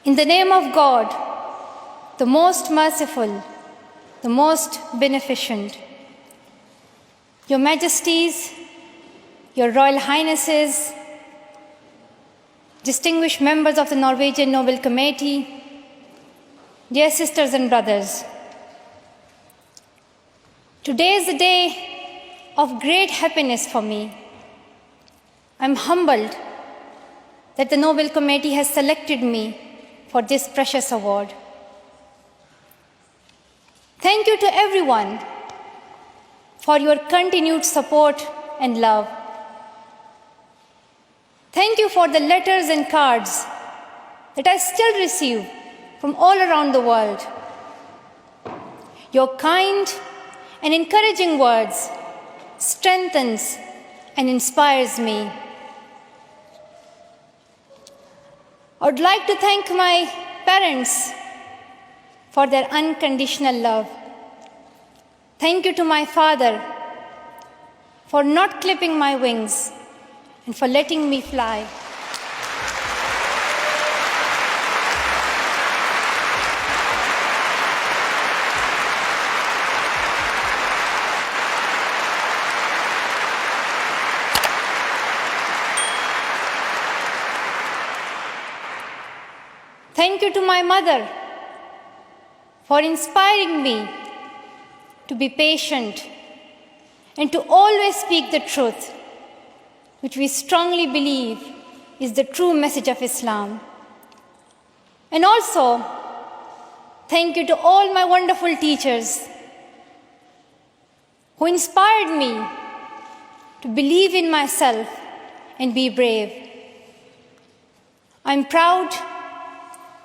In the name of God, the most merciful, the most beneficent, Your Majesties, Your Royal Highnesses, distinguished members of the Norwegian Nobel Committee, dear sisters and brothers, today is a day of great happiness for me. I'm humbled that the Nobel Committee has selected me for this precious award. Thank you to everyone for your continued support and love. Thank you for the letters and cards that I still receive from all around the world. Your kind and encouraging words strengthens and inspires me. I would like to thank my parents for their unconditional love. Thank you to my father for not clipping my wings and for letting me fly. Thank you to my mother for inspiring me to be patient and to always speak the truth, which we strongly believe is the true message of Islam. And also, thank you to all my wonderful teachers who inspired me to believe in myself and be brave. I'm proud,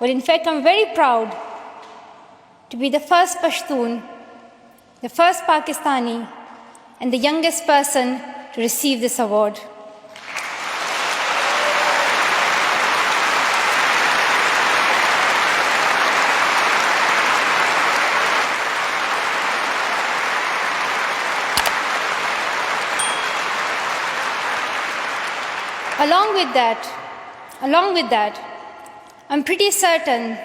well, in fact, I'm very proud to be the first Pashtun, the first Pakistani, and the youngest person to receive this award. Along with that, I'm pretty certain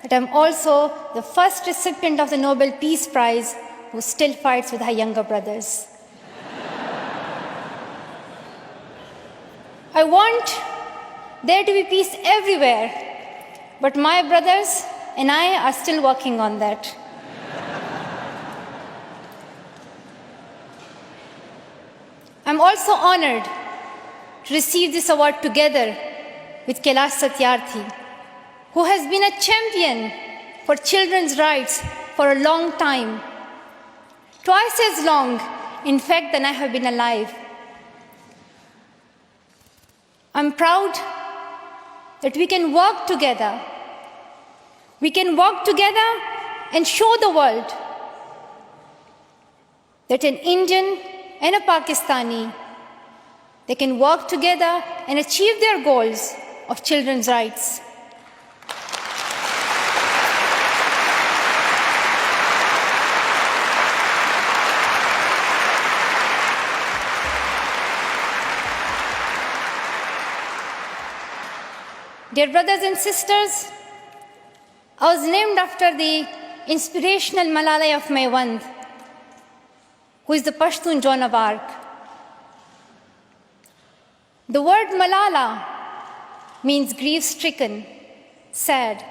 that I'm also the first recipient of the Nobel Peace Prize who still fights with her younger brothers. I want there to be peace everywhere, but my brothers and I are still working on that. I'm also honored to receive this award together with Kailash Satyarthi, who has been a champion for children's rights for a long time, twice as long, in fact, than I have been alive. I'm proud that we can work together. We can work together and show the world that an Indian and a Pakistani, they can work together and achieve their goals of children's rights. Dear brothers and sisters, I was named after the inspirational Malala of Maiwand, who is the Pashtun Joan of Arc. The word Malala means grief-stricken, sad.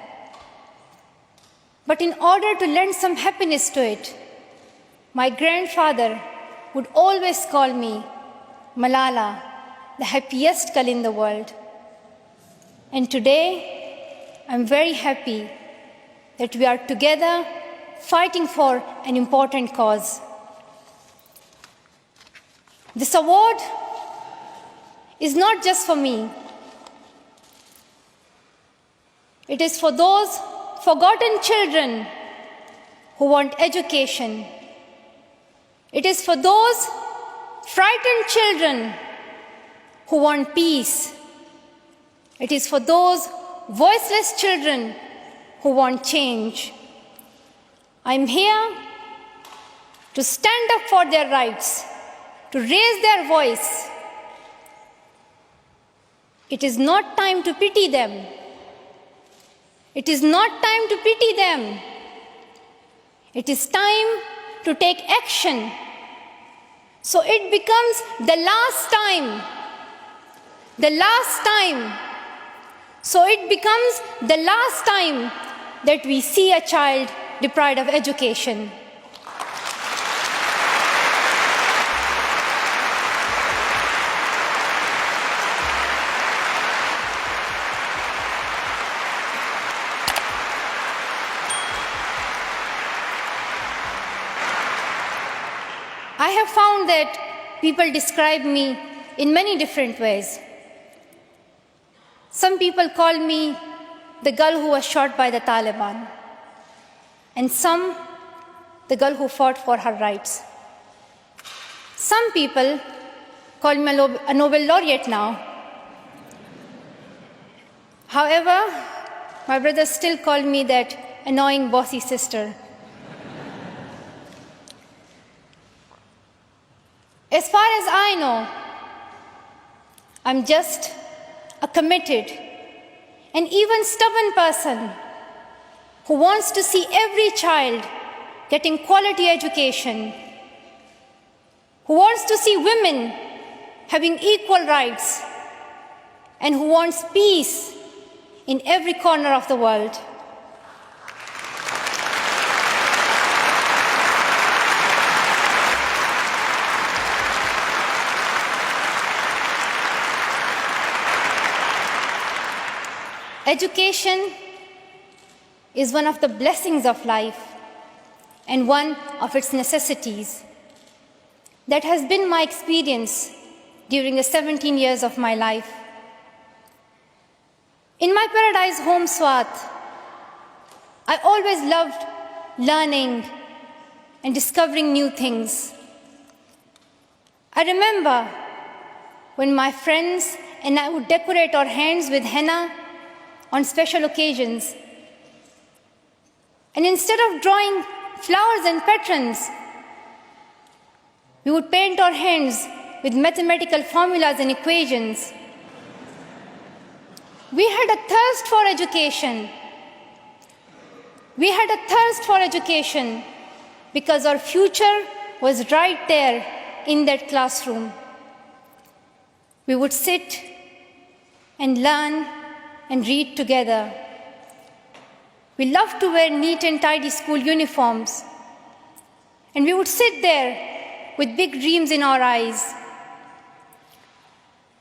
But in order to lend some happiness to it, my grandfather would always call me Malala, the happiest girl in the world. And today, I'm very happy that we are together fighting for an important cause. This award is not just for me. It is for those forgotten children who want education. It is for those frightened children who want peace. It is for those voiceless children who want change. I'm here to stand up for their rights, to raise their voice. It is not time to pity them. It is not time to pity them. It is time to take action. So it becomes the last time. The last time. So it becomes the last time that we see a child deprived of education. I have found that people describe me in many different ways. Some people call me the girl who was shot by the Taliban, and some the girl who fought for her rights. Some people call me a Nobel laureate now. However, my brothers still call me that annoying bossy sister. As far as I know, I'm just a committed and even stubborn person who wants to see every child getting quality education, who wants to see women having equal rights, and who wants peace in every corner of the world. Education is one of the blessings of life and one of its necessities. That has been my experience during the 17 years of my life. In my paradise home, Swat, I always loved learning and discovering new things. I remember when my friends and I would decorate our hands with henna on special occasions. And instead of drawing flowers and patterns, we would paint our hands with mathematical formulas and equations. We had a thirst for education. We had a thirst for education because our future was right there in that classroom. We would sit and learn and read together. We loved to wear neat and tidy school uniforms. And we would sit there with big dreams in our eyes.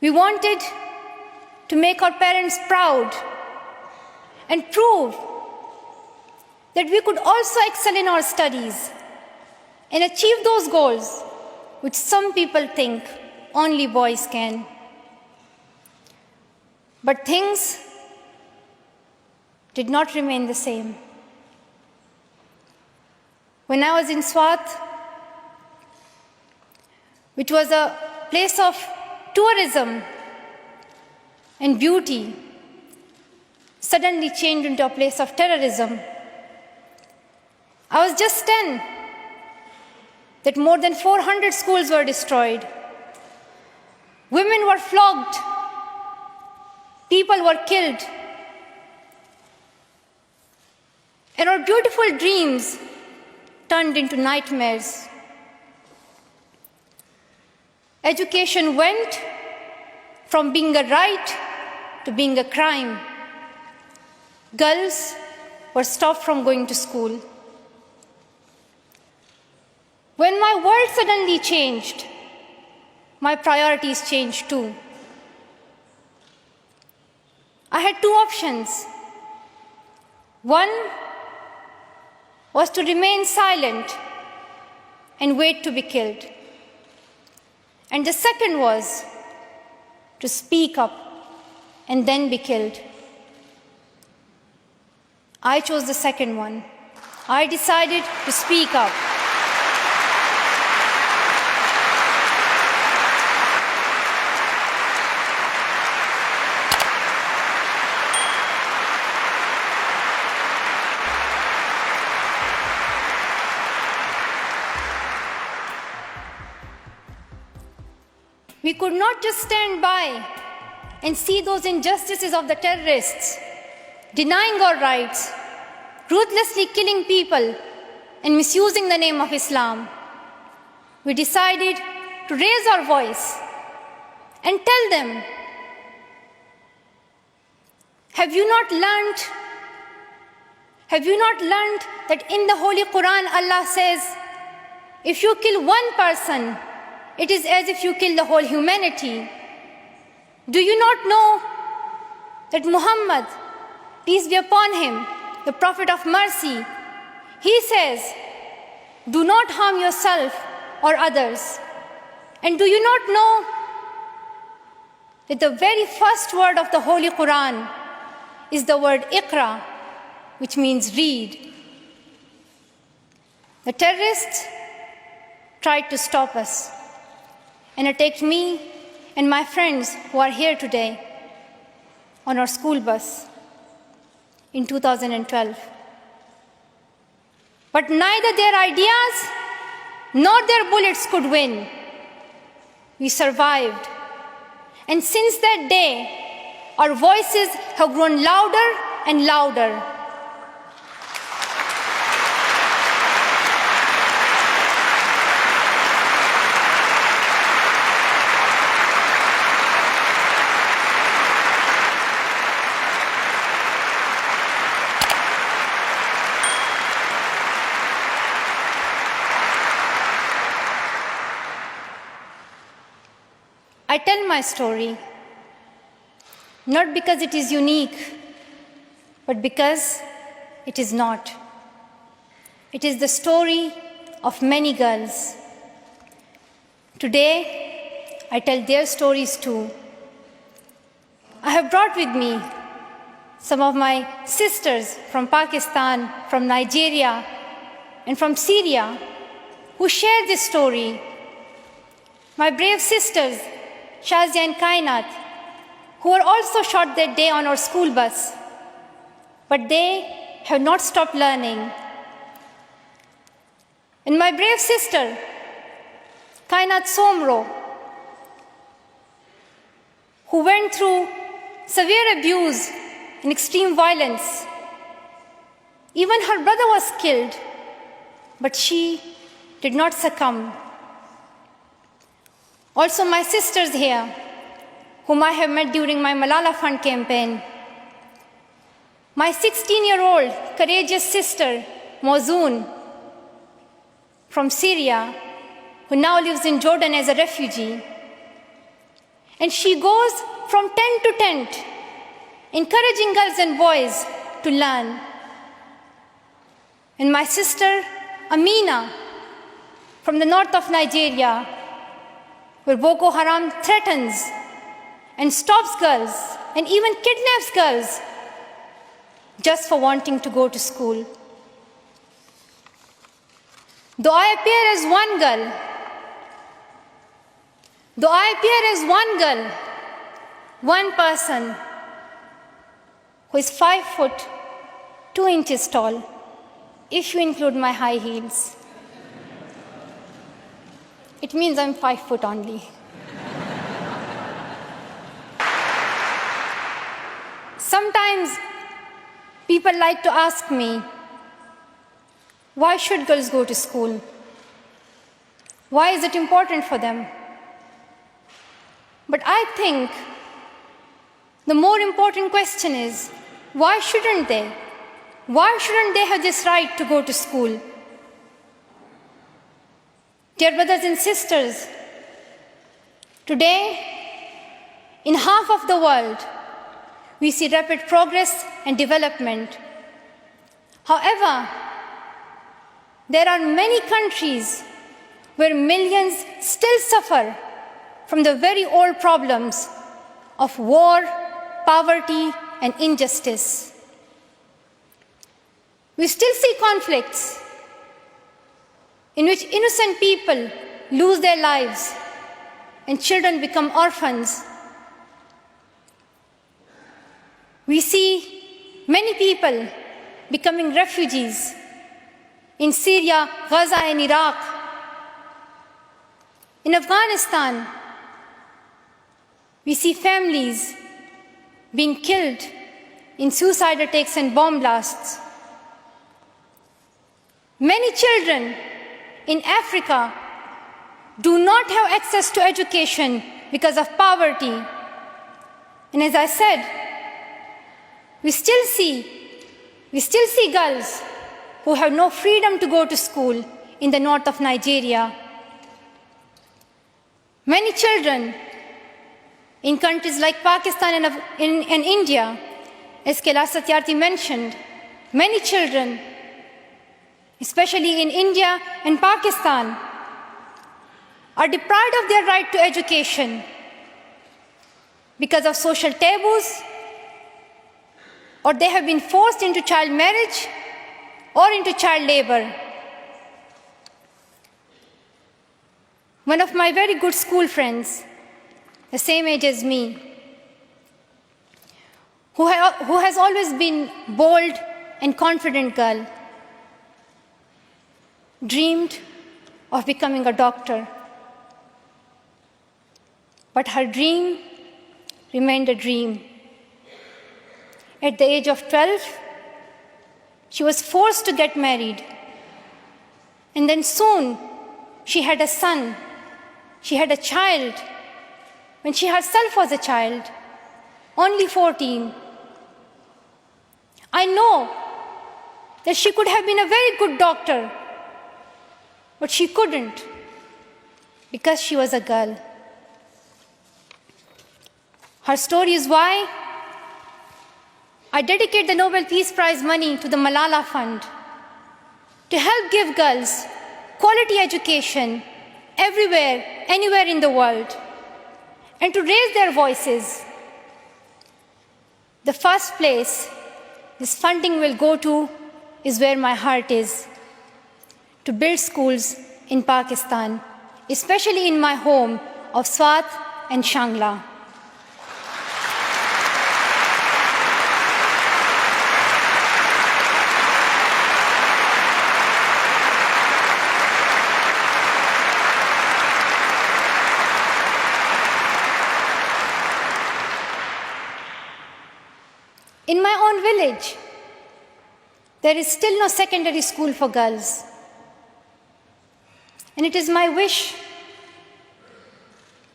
We wanted to make our parents proud and prove that we could also excel in our studies and achieve those goals which some people think only boys can. But things did not remain the same. When I was in Swat, which was a place of tourism and beauty, suddenly changed into a place of terrorism. I was just 10, that more than 400 schools were destroyed. Women were flogged. People were killed. And our beautiful dreams turned into nightmares. Education went from being a right to being a crime. Girls were stopped from going to school. When my world suddenly changed, my priorities changed too. I had two options. One was to remain silent and wait to be killed. And the second was to speak up and then be killed. I chose the second one. I decided to speak up. We could not just stand by and see those injustices of the terrorists denying our rights, ruthlessly killing people, and misusing the name of Islam, we decided to raise our voice and tell them, have you not learned that in the Holy Quran Allah says, if you kill one person, it is as if you kill the whole humanity? Do you not know that Muhammad, peace be upon him, the Prophet of mercy, he says, do not harm yourself or others. And do you not know that the very first word of the Holy Quran is the word Iqra, which means read? The terrorists tried to stop us and attacked me and my friends who are here today on our school bus in 2012. But neither their ideas nor their bullets could win. We survived. And since that day, our voices have grown louder and louder. I tell my story not because it is unique, but because it is not. It is the story of many girls. Today, I tell their stories too. I have brought with me some of my sisters from Pakistan, from Nigeria, and from Syria who share this story. My brave sisters, Shazia and Kainat, who were also shot that day on our school bus. But they have not stopped learning. And my brave sister, Kainat Somro, who went through severe abuse and extreme violence. Even her brother was killed, but she did not succumb. Also my sisters here, whom I have met during my Malala Fund campaign. My 16-year-old courageous sister, Mozoon, from Syria, who now lives in Jordan as a refugee. And she goes from tent to tent, encouraging girls and boys to learn. And my sister, Amina, from the north of Nigeria, where Boko Haram threatens and stops girls and even kidnaps girls just for wanting to go to school. Though I appear as one girl, one person who is 5 foot 2 inches tall, if you include my high heels, it means I'm 5 foot only. Sometimes people like to ask me, why should girls go to school? Why is it important for them? But I think the more important question is, why shouldn't they? Why shouldn't they have this right to go to school? Dear brothers and sisters, today, in half of the world, we see rapid progress and development. However, there are many countries where millions still suffer from the very old problems of war, poverty, and injustice. We still see conflicts in which innocent people lose their lives and children become orphans. We see many people becoming refugees in Syria, Gaza, and Iraq. In Afghanistan, we see families being killed in suicide attacks and bomb blasts. Many children in Africa do not have access to education because of poverty. And as I said, we still see girls who have no freedom to go to school in the north of Nigeria. Many children in countries like Pakistan and India, as Kailash Satyarthi mentioned, many children, especially in India and Pakistan, are deprived of their right to education because of social taboos, or they have been forced into child marriage or into child labor. One of my very good school friends, the same age as me, who has always been bold and confident girl, dreamed of becoming a doctor. But her dream remained a dream. At the age of 12, she was forced to get married. And then soon, she had a son. She had a child when she herself was a child, only 14. I know that she could have been a very good doctor, but she couldn't because she was a girl. Her story is why I dedicate the Nobel Peace Prize money to the Malala Fund to help give girls quality education everywhere, anywhere in the world, and to raise their voices. The first place this funding will go to is where my heart is, to build schools in Pakistan, especially in my home of Swat and Shangla. In my own village, there is still no secondary school for girls. And it is my wish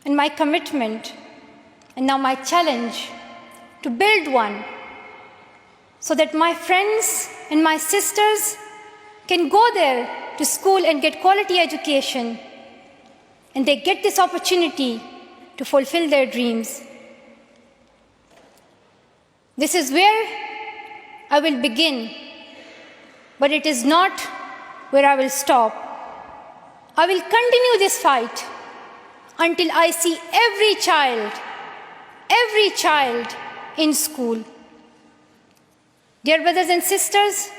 and my commitment, and now my challenge, to build one so that my friends and my sisters can go there to school and get quality education, and they get this opportunity to fulfill their dreams. This is where I will begin, but it is not where I will stop. I will continue this fight until I see every child in school. Dear brothers and sisters,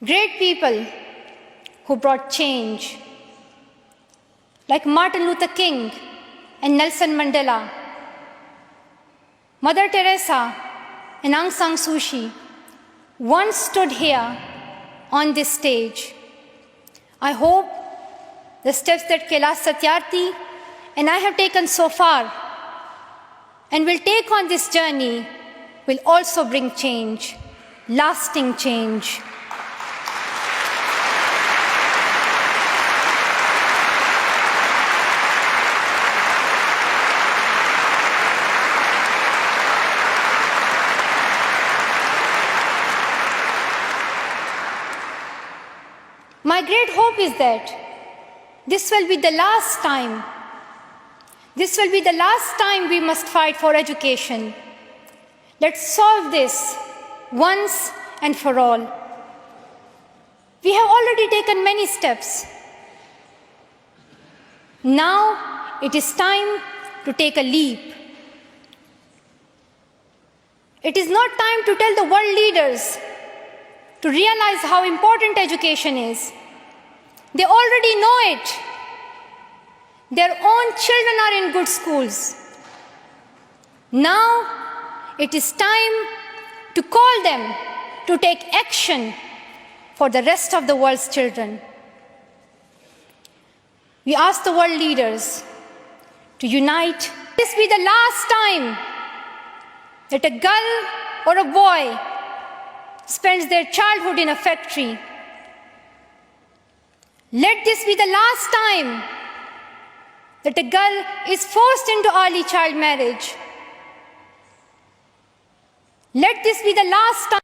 great people who brought change, like Martin Luther King and Nelson Mandela, Mother Teresa and Aung San Suu Kyi, once stood here on this stage. I hope the steps that Kailash Satyarthi and I have taken so far and will take on this journey will also bring change, lasting change. My great hope is that this will be the last time. This will be the last time we must fight for education. Let's solve this once and for all. We have already taken many steps. Now it is time to take a leap. It is not time to tell the world leaders to realize how important education is. They already know it. Their own children are in good schools. Now it is time to call them to take action for the rest of the world's children. We ask the world leaders to unite. This be the last time that a girl or a boy spends their childhood in a factory. Let this be the last time that a girl is forced into early child marriage. Let this be the last time